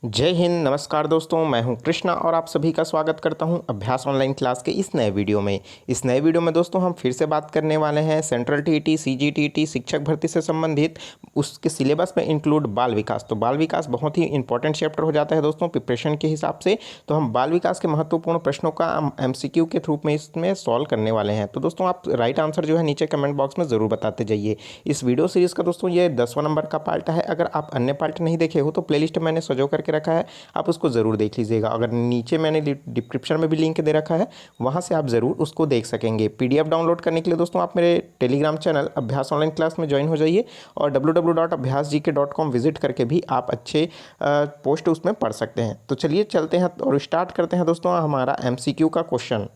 जय हिंद। नमस्कार दोस्तों, मैं हूं कृष्णा और आप सभी का स्वागत करता हूं अभ्यास ऑनलाइन क्लास के इस नए वीडियो में। इस नए वीडियो में दोस्तों हम फिर से बात करने वाले हैं सेंट्रल टीईटी, सीजीटीईटी, शिक्षक भर्ती से संबंधित उसके सिलेबस में इंक्लूड बाल विकास। तो बाल विकास बहुत ही इंपॉर्टेंट चैप्टर हो जाता है दोस्तों प्रिपरेशन के हिसाब से। तो हम बाल विकास के महत्वपूर्ण प्रश्नों का MCQ के रूप में इसमें सॉल्व करने वाले हैं। तो दोस्तों आप राइट आंसर जो है नीचे कमेंट बॉक्स में ज़रूर बताते जाइए। इस वीडियो सीरीज़ का दोस्तों ये 10वां नंबर का पार्ट है। अगर आप अन्य पार्ट नहीं देखे हो तो प्लेलिस्ट मैंने सजो करके रखा है, आप उसको ज़रूर देख लीजिएगा। अगर नीचे मैंने डिस्क्रिप्शन में भी लिंक दे रखा है, वहाँ से आप ज़रूर उसको देख सकेंगे। PDF डाउनलोड करने के लिए दोस्तों आप मेरे टेलीग्राम चैनल अभ्यास ऑनलाइन क्लास में ज्वाइन हो जाइए और www.abhyasgk.com विजिट करके भी आप अच्छे पोस्ट उसमें पढ़ सकते हैं। तो चलिए चलते हैं और स्टार्ट करते हैं दोस्तों हमारा MCQ का क्वेश्चन।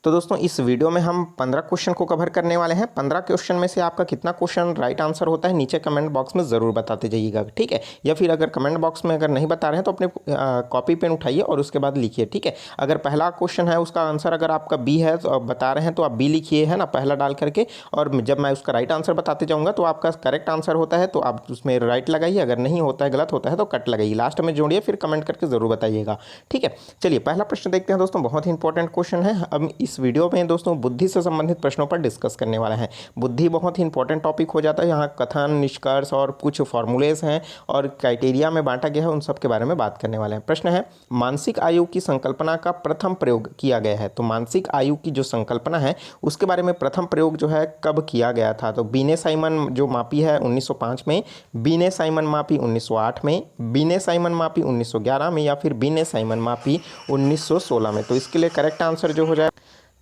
तो दोस्तों इस वीडियो में हम 15 क्वेश्चन को कवर करने वाले हैं। 15 क्वेश्चन में से आपका कितना क्वेश्चन राइट आंसर होता है नीचे कमेंट बॉक्स में ज़रूर बताते जाइएगा, ठीक है। या फिर अगर कमेंट बॉक्स में अगर नहीं बता रहे हैं तो अपने कॉपी पेन उठाइए और उसके बाद लिखिए, ठीक है। अगर पहला क्वेश्चन है उसका आंसर अगर आपका बी है तो बता रहे हैं तो आप बी लिखिए, है ना, पहला डाल करके। और जब मैं उसका राइट आंसर बताते जाऊँगा तो आपका करेक्ट आंसर होता है तो आप उसमें राइट लगाइए, अगर नहीं होता है गलत होता है तो कट लगाइए। लास्ट में जोड़िए फिर कमेंट करके ज़रूर बताइएगा, ठीक है। चलिए पहला प्रश्न देखते हैं दोस्तों, बहुत ही इंपॉर्टेंट क्वेश्चन है। अब इस वीडियो में दोस्तों बुद्धि से संबंधित प्रश्नों पर डिस्कस करने वाला है। बुद्धि बहुत ही इंपॉर्टेंट टॉपिक हो जाता है। यहाँ कथन, निष्कर्ष और कुछ फॉर्मूलेस हैं और क्राइटेरिया में बांटा गया है, उन सब के बारे में बात करने वाले हैं। प्रश्न है, मानसिक आयु की संकल्पना का प्रथम प्रयोग किया गया है। तो मानसिक आयु की जो संकल्पना है उसके बारे में प्रथम प्रयोग जो है कब किया गया था। तो बीने साइमन जो मापी है 1905 में, बीने साइमन मापी 1908 में, बीने साइमन मापी 1911 में, या फिर बीने साइमन मापी 1916 में। तो इसके लिए करेक्ट आंसर जो हो जाए,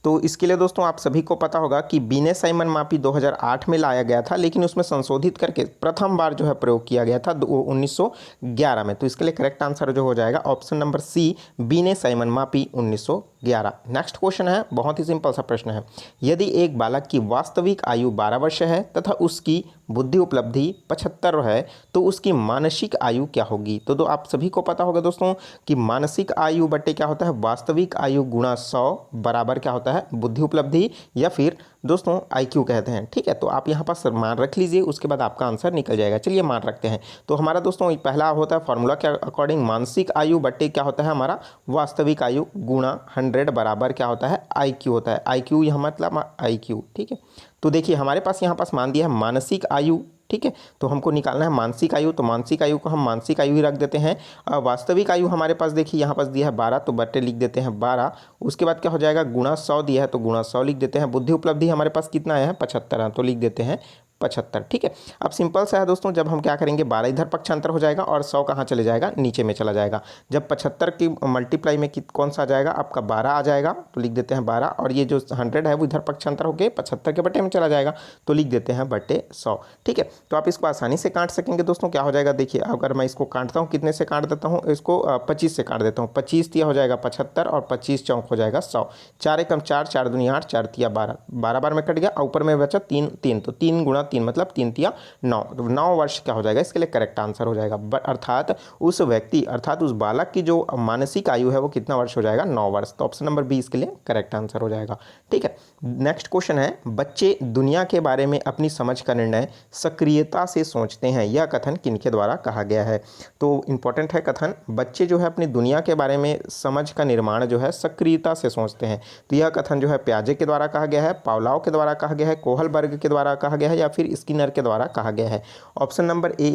तो इसके लिए दोस्तों आप सभी को पता होगा कि बीने साइमन मापी 2008 में लाया गया था, लेकिन उसमें संशोधित करके प्रथम बार जो है प्रयोग किया गया था 1911 में। तो इसके लिए करेक्ट आंसर जो हो जाएगा ऑप्शन नंबर सी, बीने साइमन मापी 1911। नेक्स्ट क्वेश्चन है, बहुत ही सिंपल सा प्रश्न है। यदि एक बालक की वास्तविक आयु 12 वर्ष है तथा उसकी बुद्धि उपलब्धि 75 है तो उसकी मानसिक आयु क्या होगी। तो आप सभी को पता होगा दोस्तों कि मानसिक आयु बट्टे क्या होता है, वास्तविक आयु गुणा 100 बराबर क्या होता है, बुद्धि उपलब्धि, या फिर दोस्तों IQ कहते हैं, ठीक है। तो आप यहाँ पर मान रख लीजिए, उसके बाद आपका आंसर निकल जाएगा। चलिए मान रखते हैं। तो हमारा दोस्तों पहला होता है फॉर्मूला के अकॉर्डिंग मानसिक आयु बट्टे क्या होता है हमारा वास्तविक आयु गुणा 100 बराबर क्या होता है IQ होता है। IQ यहाँ मतलब IQ, ठीक है। तो देखिए हमारे पास यहाँ पास मान दिया है मानसिक आयु, ठीक है। तो हमको निकालना है मानसिक आयु, तो मानसिक आयु को हम मानसिक आयु ही रख देते हैं। वास्तविक आयु हमारे पास देखिए यहाँ पास दिया है 12, तो बट्टे लिख देते हैं 12। उसके बाद क्या हो जाएगा, गुणा 100 दिया है तो गुणा 100 लिख देते हैं। बुद्धि उपलब्धि हमारे पास कितना है 75 है, तो लिख देते हैं 75, ठीक है। अब सिंपल सा है दोस्तों, जब हम क्या करेंगे 12 इधर पक्षांतर हो जाएगा और 100 कहाँ चले जाएगा, नीचे में चला जाएगा। जब 75 की मल्टीप्लाई में कौन सा आ जाएगा, आपका 12 आ जाएगा, तो लिख देते हैं 12। और ये जो 100 है वो इधर पक्षांतर होकर 75 के बट्टे में चला जाएगा, तो लिख देते हैं बट्टे 100, ठीक है। तो आप इसको आसानी से काट सकेंगे दोस्तों। क्या हो जाएगा देखिए, अगर मैं इसको काटता हूँ, कितने से काट देता हूँ इसको, 25 से काट देता हूँ। 25 तिया हो जाएगा 75 और 25 चौक हो जाएगा 100। 4 एकम 4, 4 दूनी 8, 4 तिया 12, 12 बार में कट गया। ऊपर में बचा 3, 3, तो 3 गुणा 3 मतलब 3 तिया 9, तो 9 वर्ष क्या हो जाएगा, इसके लिए करेक्ट आंसर हो जाएगा। अर्थात उस व्यक्ति अर्थात उस बालक की जो मानसिक आयु है वो कितना वर्ष हो जाएगा, 9 वर्ष। तो ऑप्शन नंबर बी इसके लिए करेक्ट आंसर हो जाएगा, ठीक है। नेक्स्ट क्वेश्चन है, बच्चे दुनिया के बारे में अपनी समझ का निर्णय सक्रियता से सोचते हैं, यह कथन किनके द्वारा कहा गया है। तो इंपॉर्टेंट है कथन, बच्चे जो है अपनी दुनिया के बारे में समझ का निर्माण जो है सक्रियता से सोचते हैं। तो यह कथन जो है प्याजे के द्वारा कहा गया है, पावलाव के द्वारा कहा गया है, कोहलबर्ग के द्वारा कहा गया है, या फिर स्किनर के द्वारा कहा गया है। ऑप्शन नंबर ए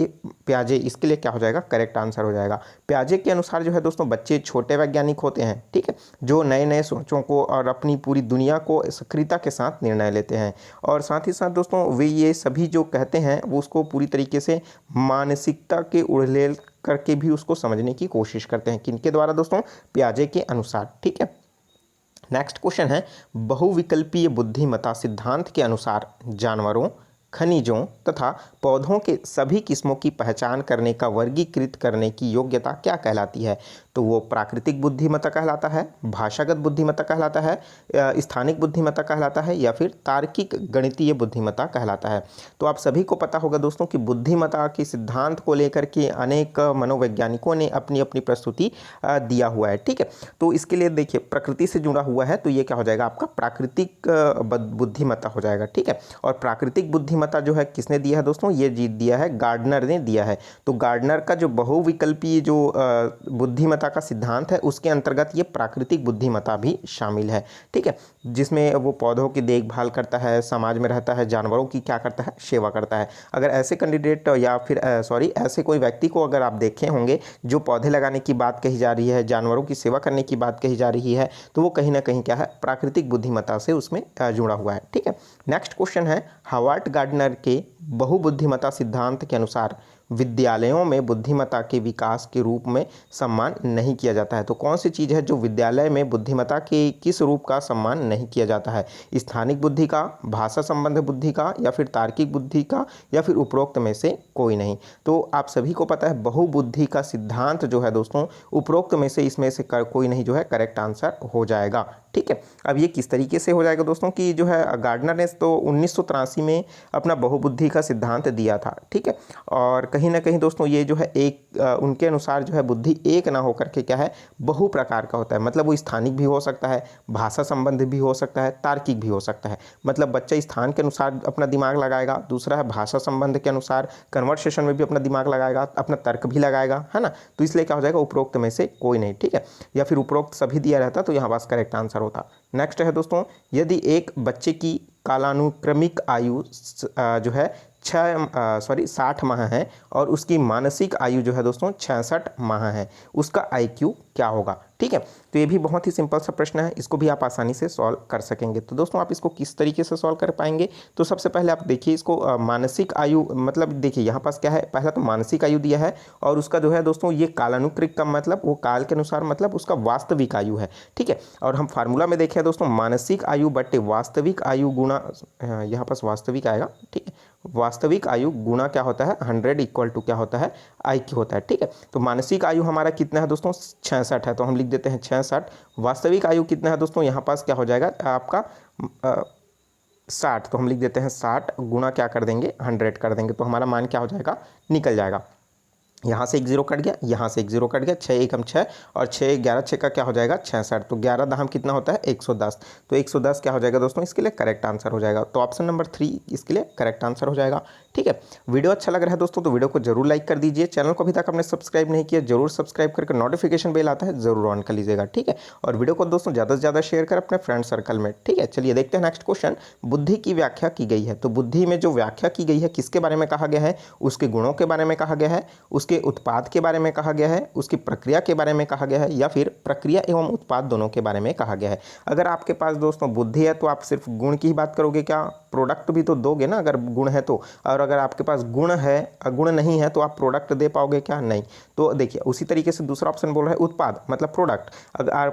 प्याजे इसके लिए क्या हो जाएगा, करेक्ट आंसर हो जाएगा। प्याजे के अनुसार जो है दोस्तों बच्चे छोटे वैज्ञानिक होते हैं, ठीक है, जो नए नए सोचों को और अपनी पूरी दुनिया को सक्रियता के साथ निर्णय लेते हैं। और साथ ही साथ दोस्तों वे ये सभी जो कहते हैं वो उसको पूरी तरीके से मानसिकता के उड़ेल करके भी उसको समझने की कोशिश करते हैं। किनके द्वारा दोस्तों, प्याजे के अनुसार, ठीक है। नेक्स्ट क्वेश्चन है, बहुविकल्पीय बुद्धिमत्ता सिद्धांत के अनुसार जानवरों, खनिजों तथा पौधों के सभी किस्मों की पहचान करने का वर्गीकृत करने की योग्यता क्या कहलाती है। तो वो प्राकृतिक बुद्धिमत्ता कहलाता है, भाषागत बुद्धिमत्ता कहलाता है, स्थानिक बुद्धिमत्ता कहलाता है, या फिर तार्किक गणितीय बुद्धिमत्ता कहलाता है। तो आप सभी को पता होगा दोस्तों कि बुद्धिमत्ता के सिद्धांत को लेकर के अनेक मनोवैज्ञानिकों ने अपनी अपनी प्रस्तुति दिया हुआ है। ठीक है, तो इसके लिए देखिए प्रकृति से जुड़ा हुआ है, तो ये क्या हो जाएगा आपका प्राकृतिक बुद्धिमत्ता हो जाएगा। ठीक है, और प्राकृतिक बुद्धिमत्ता जो है किसने दिया है दोस्तों, ये जीत दिया है गार्डनर ने दिया है। तो गार्डनर का जो बहुविकल्पीय जो बुद्धिमत्ता का सिद्धांत है उसके अंतर्गत ये प्राकृतिक बुद्धिमत्ता भी शामिल है। ठीक है, जिसमें वो पौधों की देखभाल करता है, समाज में रहता है, जानवरों की क्या करता है, सेवा करता है। अगर ऐसे कैंडिडेट या फिर ऐसे कोई व्यक्ति को अगर आप देखे होंगे जो पौधे लगाने की बात कही जा रही है, जानवरों की सेवा करने की बात कही जा रही है, तो वो कहीं ना कहीं क्या है प्राकृतिक बुद्धिमत्ता से उसमें जुड़ा हुआ है। ठीक है, नेक्स्ट क्वेश्चन है, हावर्ड गार्डनर के बहुबुद्धिमत्ता सिद्धांत के अनुसार विद्यालयों में बुद्धिमत्ता के विकास के रूप में सम्मान नहीं किया जाता है। तो कौन सी चीज़ है जो विद्यालय में बुद्धिमत्ता के किस रूप का सम्मान नहीं किया जाता है, स्थानिक बुद्धि का, भाषा संबंध बुद्धि का, या फिर तार्किक बुद्धि का, या फिर उपरोक्त में से कोई नहीं। तो आप सभी को पता है बहुबुद्धि का सिद्धांत जो है दोस्तों उपरोक्त में से इसमें से कोई नहीं जो है करेक्ट आंसर हो जाएगा। ठीक है, अब ये किस तरीके से हो जाएगा दोस्तों कि जो है गार्डनर ने तो 1983 में अपना बहुबुद्धि का सिद्धांत दिया था। ठीक है, और कहीं ना कहीं दोस्तों ये जो है एक उनके अनुसार जो है बुद्धि एक ना होकर के क्या है बहु प्रकार का होता है। मतलब वो स्थानिक भी हो सकता है, भाषा संबंधी भी हो सकता है, तार्किक भी हो सकता है। मतलब बच्चा स्थान के अनुसार अपना दिमाग लगाएगा, दूसरा है भाषा संबंध के अनुसार कन्वर्सेशन में भी अपना दिमाग लगाएगा, अपना तर्क भी लगाएगा, है ना। तो इसलिए क्या हो जाएगा उपरोक्त में से कोई नहीं। ठीक है, या फिर उपरोक्त सभी दिया रहता तो यहाँ पास करेक्ट आंसर होता। नेक्स्ट है दोस्तों, यदि एक बच्चे की कालानुक्रमिक आयु जो है 60 माह है और उसकी मानसिक आयु जो है दोस्तों 66 माह है, उसका IQ क्या होगा। ठीक है, तो ये भी बहुत ही सिंपल सा प्रश्न है, इसको भी आप आसानी से सॉल्व कर सकेंगे। तो दोस्तों आप इसको किस तरीके से सॉल्व कर पाएंगे, तो सबसे पहले आप देखिए इसको मानसिक आयु, मतलब देखिए यहाँ पास क्या है, पहला तो मानसिक आयु दिया है और उसका जो है दोस्तों ये कालानुक्रमिक का मतलब वो काल के अनुसार मतलब उसका वास्तविक आयु है। ठीक है, और हम फार्मूला में देखें दोस्तों मानसिक आयु बटे वास्तविक आयु गुणा, यहाँ पास वास्तविक आएगा। ठीक है, वास्तविक आयु गुणा क्या होता है 100 इक्वल टू क्या होता है IQ होता है। ठीक है, तो मानसिक आयु हमारा कितना है दोस्तों 66 है, तो हम लिख देते हैं 66। वास्तविक आयु कितना है दोस्तों, यहाँ पास क्या हो जाएगा आपका 60, तो हम लिख देते हैं 60 गुणा क्या कर देंगे 100 कर देंगे, तो हमारा मान क्या हो जाएगा निकल जाएगा। यहाँ से एक जीरो कट गया, यहाँ से एक जीरो कट गया, 6 एकम 6 और 6 11 6 का क्या हो जाएगा 66, तो 11 दाम कितना होता है 110, तो 110 क्या हो जाएगा दोस्तों इसके लिए करेक्ट आंसर हो जाएगा। तो ऑप्शन नंबर 3 इसके लिए करेक्ट आंसर हो जाएगा। ठीक है, वीडियो अच्छा लग रहा है दोस्तों तो वीडियो को जरूर लाइक कर दीजिए, चैनल को अभी तक आपने सब्सक्राइब नहीं किया जरूर सब्सक्राइब करके नोटिफिकेशन बेल आता है जरूर ऑन कर लीजिएगा। ठीक है, और वीडियो को दोस्तों ज़्यादा से ज़्यादा शेयर कर अपने फ्रेंड सर्कल में। ठीक है, चलिए देखते हैं नेक्स्ट क्वेश्चन, बुद्धि की व्याख्या की गई है। तो बुद्धि में जो व्याख्या की गई है किसके बारे में कहा गया है, उसके गुणों के बारे में कहा गया है, उसके उत्पाद के बारे में कहा गया है, उसकी प्रक्रिया के बारे में कहा गया है, या फिर प्रक्रिया एवं उत्पाद दोनों के बारे में कहा गया है। अगर आपके पास दोस्तों बुद्धि है तो आप सिर्फ गुण की ही बात करोगे क्या, प्रोडक्ट भी तो दोगे ना अगर गुण है तो, और अगर आपके पास गुण है गुण नहीं है तो आप प्रोडक्ट दे पाओगे क्या, नहीं। तो देखिए उसी तरीके से दूसरा ऑप्शन बोल रहा है उत्पाद मतलब प्रोडक्ट,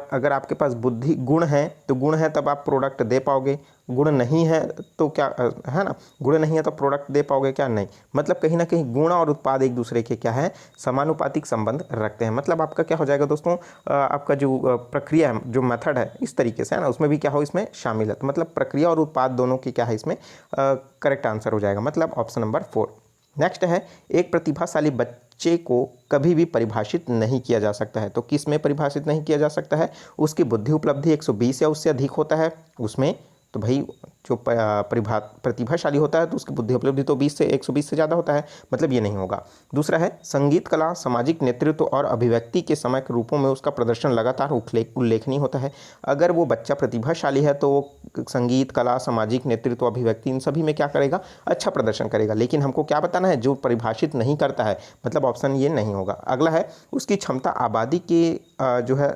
अगर आपके पास बुद्धि गुण है तो गुण है तब आप प्रोडक्ट दे पाओगे, गुण नहीं है तो क्या है ना, गुण नहीं है तो प्रोडक्ट दे पाओगे क्या, नहीं। मतलब कहीं ना कहीं गुण और उत्पाद एक दूसरे के क्या है समानुपातिक संबंध रखते हैं। मतलब आपका क्या हो जाएगा दोस्तों आपका जो प्रक्रिया है जो मेथड है इस तरीके से है ना उसमें भी क्या हो इसमें शामिल है, तो मतलब प्रक्रिया और उत्पाद दोनों की क्या है इसमें करेक्ट आंसर हो जाएगा, मतलब ऑप्शन नंबर 4। नेक्स्ट है, एक प्रतिभाशाली बच्चे को कभी भी परिभाषित नहीं किया जा सकता है। तो किस में परिभाषित नहीं किया जा सकता है, उसकी बुद्धि उपलब्धि 120 या उससे अधिक होता है उसमें, तो भाई जो प्रतिभाशाली होता है तो उसकी बुद्धि उपलब्धि तो 120 से ज़्यादा होता है, मतलब ये नहीं होगा। दूसरा है, संगीत कला सामाजिक नेतृत्व और अभिव्यक्ति के समय के रूपों में उसका प्रदर्शन लगातार उल्लेखनीय होता है। अगर वो बच्चा प्रतिभाशाली है तो वो संगीत कला सामाजिक नेतृत्व अभिव्यक्ति इन सभी में क्या करेगा अच्छा प्रदर्शन करेगा। लेकिन हमको क्या बताना है जो परिभाषित नहीं करता है, मतलब ऑप्शन ये नहीं होगा। अगला है, उसकी क्षमता आबादी के जो है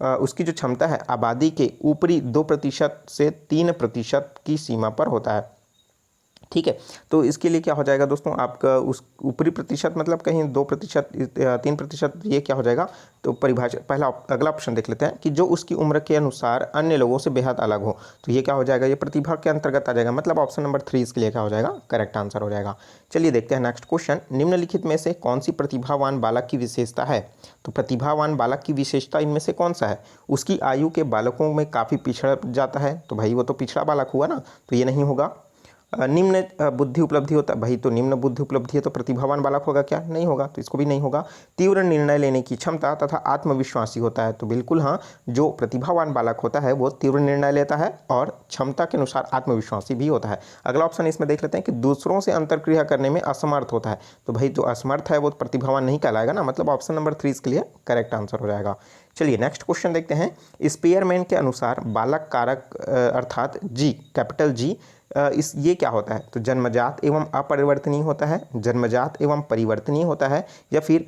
उसकी जो क्षमता है आबादी के ऊपरी 2% से 3% की सीमा पर होता है। ठीक है। तो इसके लिए क्या हो जाएगा दोस्तों, आपका उस ऊपरी प्रतिशत मतलब कहीं 2% 3% ये क्या हो जाएगा, तो परिभाषा पहला अगला ऑप्शन देख लेते हैं कि जो उसकी उम्र के अनुसार अन्य लोगों से बेहद अलग हो, तो ये क्या हो जाएगा, ये प्रतिभा के अंतर्गत आ जाएगा, मतलब ऑप्शन नंबर 3 इसके लिए क्या हो जाएगा, करेक्ट आंसर हो जाएगा। चलिए देखते हैं नेक्स्ट क्वेश्चन, निम्नलिखित में से कौन सी प्रतिभावान बालक की विशेषता है। तो प्रतिभावान बालक की विशेषता इनमें से कौन सा है, उसकी आयु के बालकों में काफ़ी पिछड़ जाता है, तो भाई वो तो पिछड़ा बालक हुआ ना, तो ये नहीं होगा। निम्न बुद्धि उपलब्धि होता है, भाई तो निम्न बुद्धि उपलब्धि है तो प्रतिभावान बालक होगा क्या, नहीं होगा, तो इसको भी नहीं होगा। तीव्र निर्णय लेने की क्षमता तथा आत्मविश्वासी होता है, तो बिल्कुल हाँ, जो प्रतिभावान बालक होता है वो तीव्र निर्णय लेता है और क्षमता के अनुसार आत्मविश्वासी भी होता है। अगला ऑप्शन इसमें देख लेते हैं कि दूसरों से अंतर्क्रिया करने में असमर्थ होता है, तो भाई जो असमर्थ है वो प्रतिभावान नहीं कहलाएगा ना, मतलब ऑप्शन नंबर 3 इसके लिए करेक्ट आंसर हो जाएगा। चलिए नेक्स्ट क्वेश्चन देखते हैं, स्पीयरमैन के अनुसार बालक कारक अर्थात जी, कैपिटल जी, इस ये क्या होता है, तो जन्मजात एवं अपरिवर्तनीय होता है, जन्मजात एवं परिवर्तनीय होता है, या फिर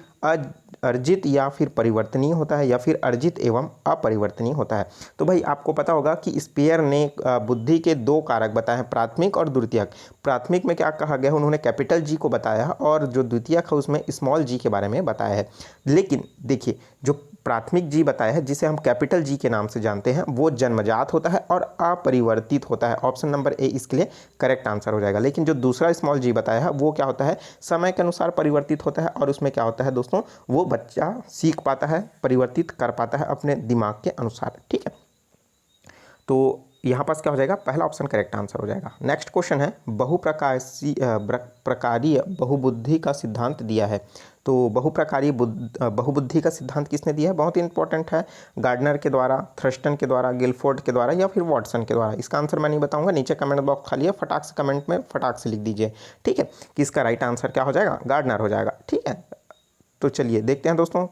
अर्जित या फिर परिवर्तनीय होता है, या फिर अर्जित एवं अपरिवर्तनीय होता है। तो भाई आपको पता होगा कि स्पेयर ने बुद्धि के 2 कारक बताए हैं, प्राथमिक और द्वितीयक। प्राथमिक में क्या कहा गया, उन्होंने कैपिटल जी को बताया और जो द्वितीयक है उसमें स्मॉल जी के बारे में बताया है। लेकिन देखिए जो प्राथमिक जी बताया है जिसे हम कैपिटल जी के नाम से जानते हैं वो जन्मजात होता है और अपरिवर्तित होता है, ऑप्शन नंबर ए इसके लिए करेक्ट आंसर हो जाएगा। लेकिन जो दूसरा स्मॉल जी बताया है वो क्या होता है, समय के अनुसार परिवर्तित होता है और उसमें क्या होता है दोस्तों, वो बच्चा सीख पाता है, परिवर्तित कर पाता है अपने दिमाग के अनुसार, ठीक है। तो यहाँ पास क्या हो जाएगा, पहला ऑप्शन करेक्ट आंसर हो जाएगा। नेक्स्ट क्वेश्चन है, प्रकारीय बहुबुद्धि का सिद्धांत दिया है, तो बहुप्रकारीय बहुबुद्धि का सिद्धांत किसने दिया है, बहुत ही इंपॉर्टेंट है, गार्डनर के द्वारा, थ्रस्टन के द्वारा, गिलफोर्ड के द्वारा, या फिर वॉटसन के द्वारा। इसका आंसर मैं नहीं बताऊंगा, नीचे कमेंट बॉक्स खाली है, फटाक से कमेंट में फटाक से लिख दीजिए, ठीक है, कि इसका राइट आंसर क्या हो जाएगा, गार्डनर हो जाएगा, ठीक है। तो चलिए देखते हैं दोस्तों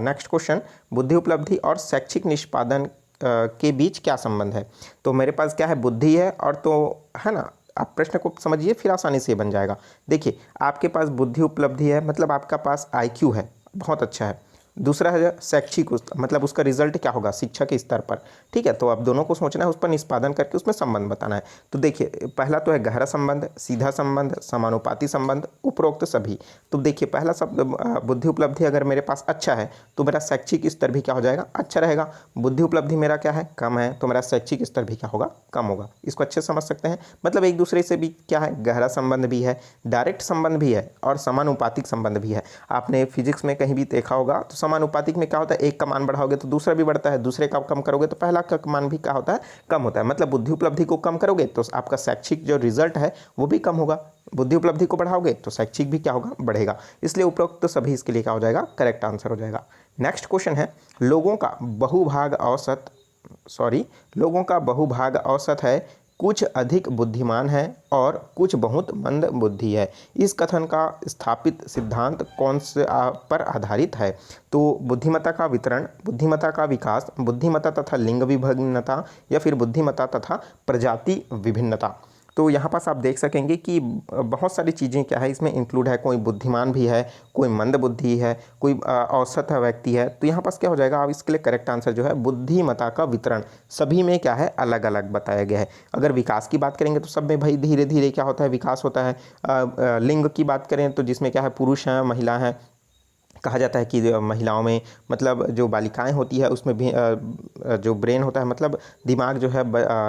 नेक्स्ट क्वेश्चन, बुद्धि उपलब्धि और शैक्षिक निष्पादन के बीच क्या संबंध है। तो मेरे पास क्या है, बुद्धि है और तो है ना, आप प्रश्न को समझिए फिर आसानी से बन जाएगा। देखिए आपके पास बुद्धि उपलब्धि है मतलब आपका पास आईक्यू है, बहुत अच्छा है। दूसरा है शैक्षिक, मतलब उसका रिजल्ट क्या होगा शिक्षा के स्तर पर, ठीक है। तो आप दोनों को सोचना है, उस पर निष्पादन करके उसमें संबंध बताना है। तो देखिए पहला तो है गहरा संबंध, सीधा संबंध, समानुपाती संबंध, उपरोक्त सभी। तो देखिए पहला शब्द बुद्धि उपलब्धि अगर मेरे पास अच्छा है तो मेरा शैक्षिक स्तर भी क्या हो जाएगा, अच्छा रहेगा। बुद्धि उपलब्धि मेरा क्या है, कम है, तो मेरा शैक्षिक स्तर भी क्या होगा, कम होगा। इसको अच्छे समझ सकते हैं, मतलब एक दूसरे से भी क्या है, गहरा संबंध भी है, डायरेक्ट संबंध भी है और समानुपातिक संबंध भी है। आपने फिजिक्स में कहीं भी देखा होगा तो समानुपातिक में क्या होता है, एक का मान बढ़ाओगे तो दूसरा भी बढ़ता है, दूसरे का कम करोगे तो पहला का मान भी क्या होता है, कम होता है। मतलब बुद्धि उपलब्धि को कम करोगे तो आपका शैक्षिक जो रिजल्ट है वो भी कम होगा, बुद्धि उपलब्धि को बढ़ाओगे तो शैक्षिक भी क्या होगा, बढ़ेगा। इसलिए उपरोक्त तो सभी इसके लिए क्या हो जाएगा, करेक्ट आंसर हो जाएगा। नेक्स्ट क्वेश्चन है, लोगों का बहुभाग औसत है, कुछ अधिक बुद्धिमान है और कुछ बहुत मंद बुद्धि है। इस कथन का स्थापित सिद्धांत कौन से पर आधारित है। तो बुद्धिमत्ता का वितरण, बुद्धिमत्ता का विकास, बुद्धिमत्ता तथा लिंग विभिन्नता, या फिर बुद्धिमत्ता तथा प्रजाति विभिन्नता। तो यहाँ पास आप देख सकेंगे कि बहुत सारी चीज़ें क्या है इसमें इंक्लूड है, कोई बुद्धिमान भी है, कोई मंद बुद्धि है, कोई औसत व्यक्ति है। तो यहाँ पास क्या हो जाएगा, आप इसके लिए करेक्ट आंसर जो है बुद्धिमत्ता का वितरण सभी में क्या है, अलग अलग बताया गया है। अगर विकास की बात करेंगे तो सब में भाई धीरे धीरे क्या होता है, विकास होता है। लिंग की बात करें तो जिसमें क्या है, पुरुष हैं, महिला हैं, कहा जाता है कि महिलाओं में मतलब जो बालिकाएं होती है उसमें भी जो ब्रेन होता है, मतलब दिमाग जो है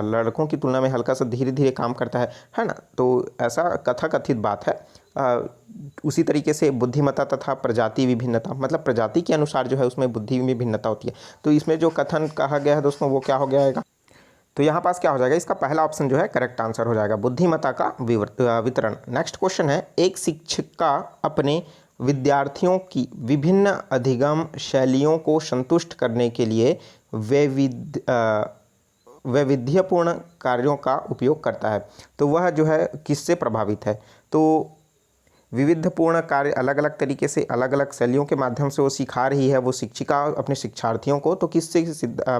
लड़कों की तुलना में हल्का सा धीरे धीरे काम करता है ना। तो ऐसा कथाकथित बात है। उसी तरीके से बुद्धिमत्ता तथा प्रजाति विभिन्नता, मतलब प्रजाति के अनुसार जो है उसमें बुद्धि में भिन्नता होती है। तो इसमें जो कथन कहा गया है दोस्तों वो क्या हो जाएगा, तो यहाँ पास क्या हो जाएगा, इसका पहला ऑप्शन जो है करेक्ट आंसर हो जाएगा, बुद्धिमत्ता का वितरण। नेक्स्ट क्वेश्चन है, एक शिक्षिका अपने विद्यार्थियों की विभिन्न अधिगम शैलियों को संतुष्ट करने के लिए वैविध्यपूर्ण कार्यों का उपयोग करता है। तो वह जो है किससे प्रभावित है, तो विविधपूर्ण कार्य अलग अलग तरीके से अलग अलग शैलियों के माध्यम से वो सिखा रही है, वो शिक्षिका अपने शिक्षार्थियों को। तो किससे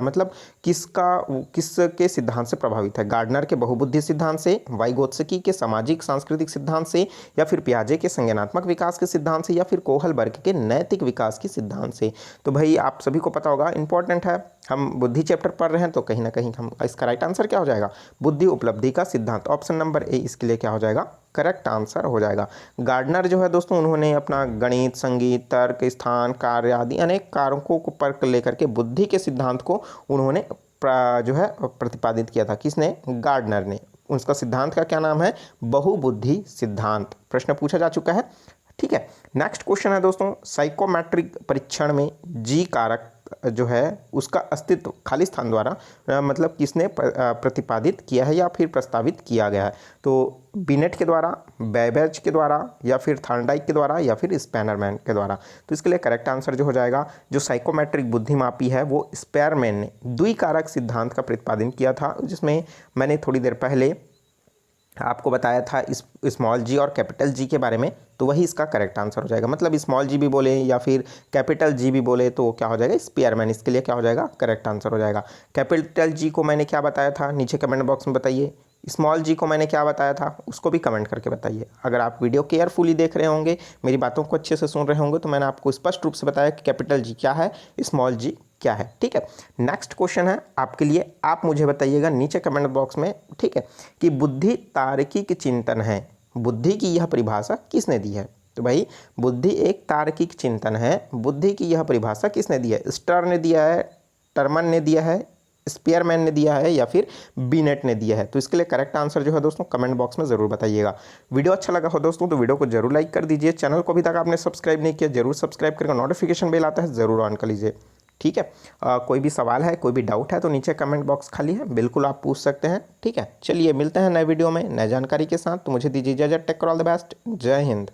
मतलब किसके सिद्धांत से प्रभावित है, गार्डनर के बहुबुद्धि सिद्धांत से, वाइगोत्स्की के सामाजिक सांस्कृतिक सिद्धांत से, या फिर पियाजे के संज्ञानात्मक विकास के सिद्धांत से, या फिर कोहलबर्ग के नैतिक विकास के सिद्धांत से। तो भाई आप सभी को पता होगा, इंपॉर्टेंट है, हम बुद्धि चैप्टर पढ़ रहे हैं तो कहीं ना कहीं हम इसका राइट आंसर क्या हो जाएगा, बुद्धि उपलब्धि का सिद्धांत। ऑप्शन नंबर ए इसके लिए क्या हो जाएगा, करेक्ट आंसर हो जाएगा। गार्डनर जो है दोस्तों, उन्होंने अपना गणित, संगीत, तर्क, स्थान, कार्य आदि अनेक कारकों को पर लेकर के बुद्धि के सिद्धांत को उन्होंने जो है प्रतिपादित किया था। किसने, गार्डनर ने। उसका सिद्धांत का क्या नाम है, बहुबुद्धि सिद्धांत। प्रश्न पूछा जा चुका है, ठीक है। नेक्स्ट क्वेश्चन है दोस्तों, साइकोमेट्रिक परीक्षण में जी कारक जो है उसका अस्तित्व खाली स्थान द्वारा मतलब किसने प्रतिपादित किया है या फिर प्रस्तावित किया गया है। तो बिनेट के द्वारा, बैबेज के द्वारा, या फिर थॉर्नडाइक के द्वारा, या फिर स्पेनरमैन के द्वारा। तो इसके लिए करेक्ट आंसर जो हो जाएगा, जो साइकोमेट्रिक बुद्धिमापी है वो स्पेरमैन ने द्विकारक सिद्धांत का प्रतिपादन किया था, जिसमें मैंने थोड़ी देर पहले आपको बताया था स्मॉल जी और कैपिटल जी के बारे में। तो वही इसका करेक्ट आंसर हो जाएगा। मतलब स्मॉल जी भी बोले या फिर कैपिटल जी भी बोले तो क्या हो जाएगा, स्पेयरमैन। इसके लिए क्या हो जाएगा, करेक्ट आंसर हो जाएगा। कैपिटल जी को मैंने क्या बताया था, नीचे कमेंट बॉक्स में बताइए। स्मॉल जी को मैंने क्या बताया था, उसको भी कमेंट करके बताइए। अगर आप वीडियो केयरफुली देख रहे होंगे, मेरी बातों को अच्छे से सुन रहे होंगे, तो मैंने आपको स्पष्ट रूप से बताया कि कैपिटल जी क्या है, स्मॉल जी क्या है, ठीक है। नेक्स्ट क्वेश्चन है आपके लिए, आप मुझे बताइएगा नीचे कमेंट बॉक्स में, ठीक है, कि बुद्धि तार्किक चिंतन है। बुद्धि की यह परिभाषा किसने दी है। तो भाई बुद्धि एक तार्किक चिंतन है, बुद्धि की यह परिभाषा किसने दी है, स्टर ने दिया है, टर्मन ने दिया है, स्पेयरमैन ने दिया है, या फिर बिनेट ने दिया है। तो इसके लिए करेक्ट आंसर जो है दोस्तों कमेंट बॉक्स में ज़रूर बताइएगा। वीडियो अच्छा लगा हो दोस्तों तो वीडियो को जरूर लाइक कर दीजिए। चैनल को अभी तक आपने सब्सक्राइब नहीं किया, जरूर सब्सक्राइब करके नोटिफिकेशन बेल आता है ज़रूर ऑन कर लीजिए, ठीक है। कोई भी सवाल है, कोई भी डाउट है तो नीचे कमेंट बॉक्स खाली है, बिल्कुल आप पूछ सकते हैं, ठीक है। चलिए मिलते हैं नए वीडियो में नए जानकारी के साथ। तो मुझे दीजिए इजाज़त, take care, all the best, जय हिंद।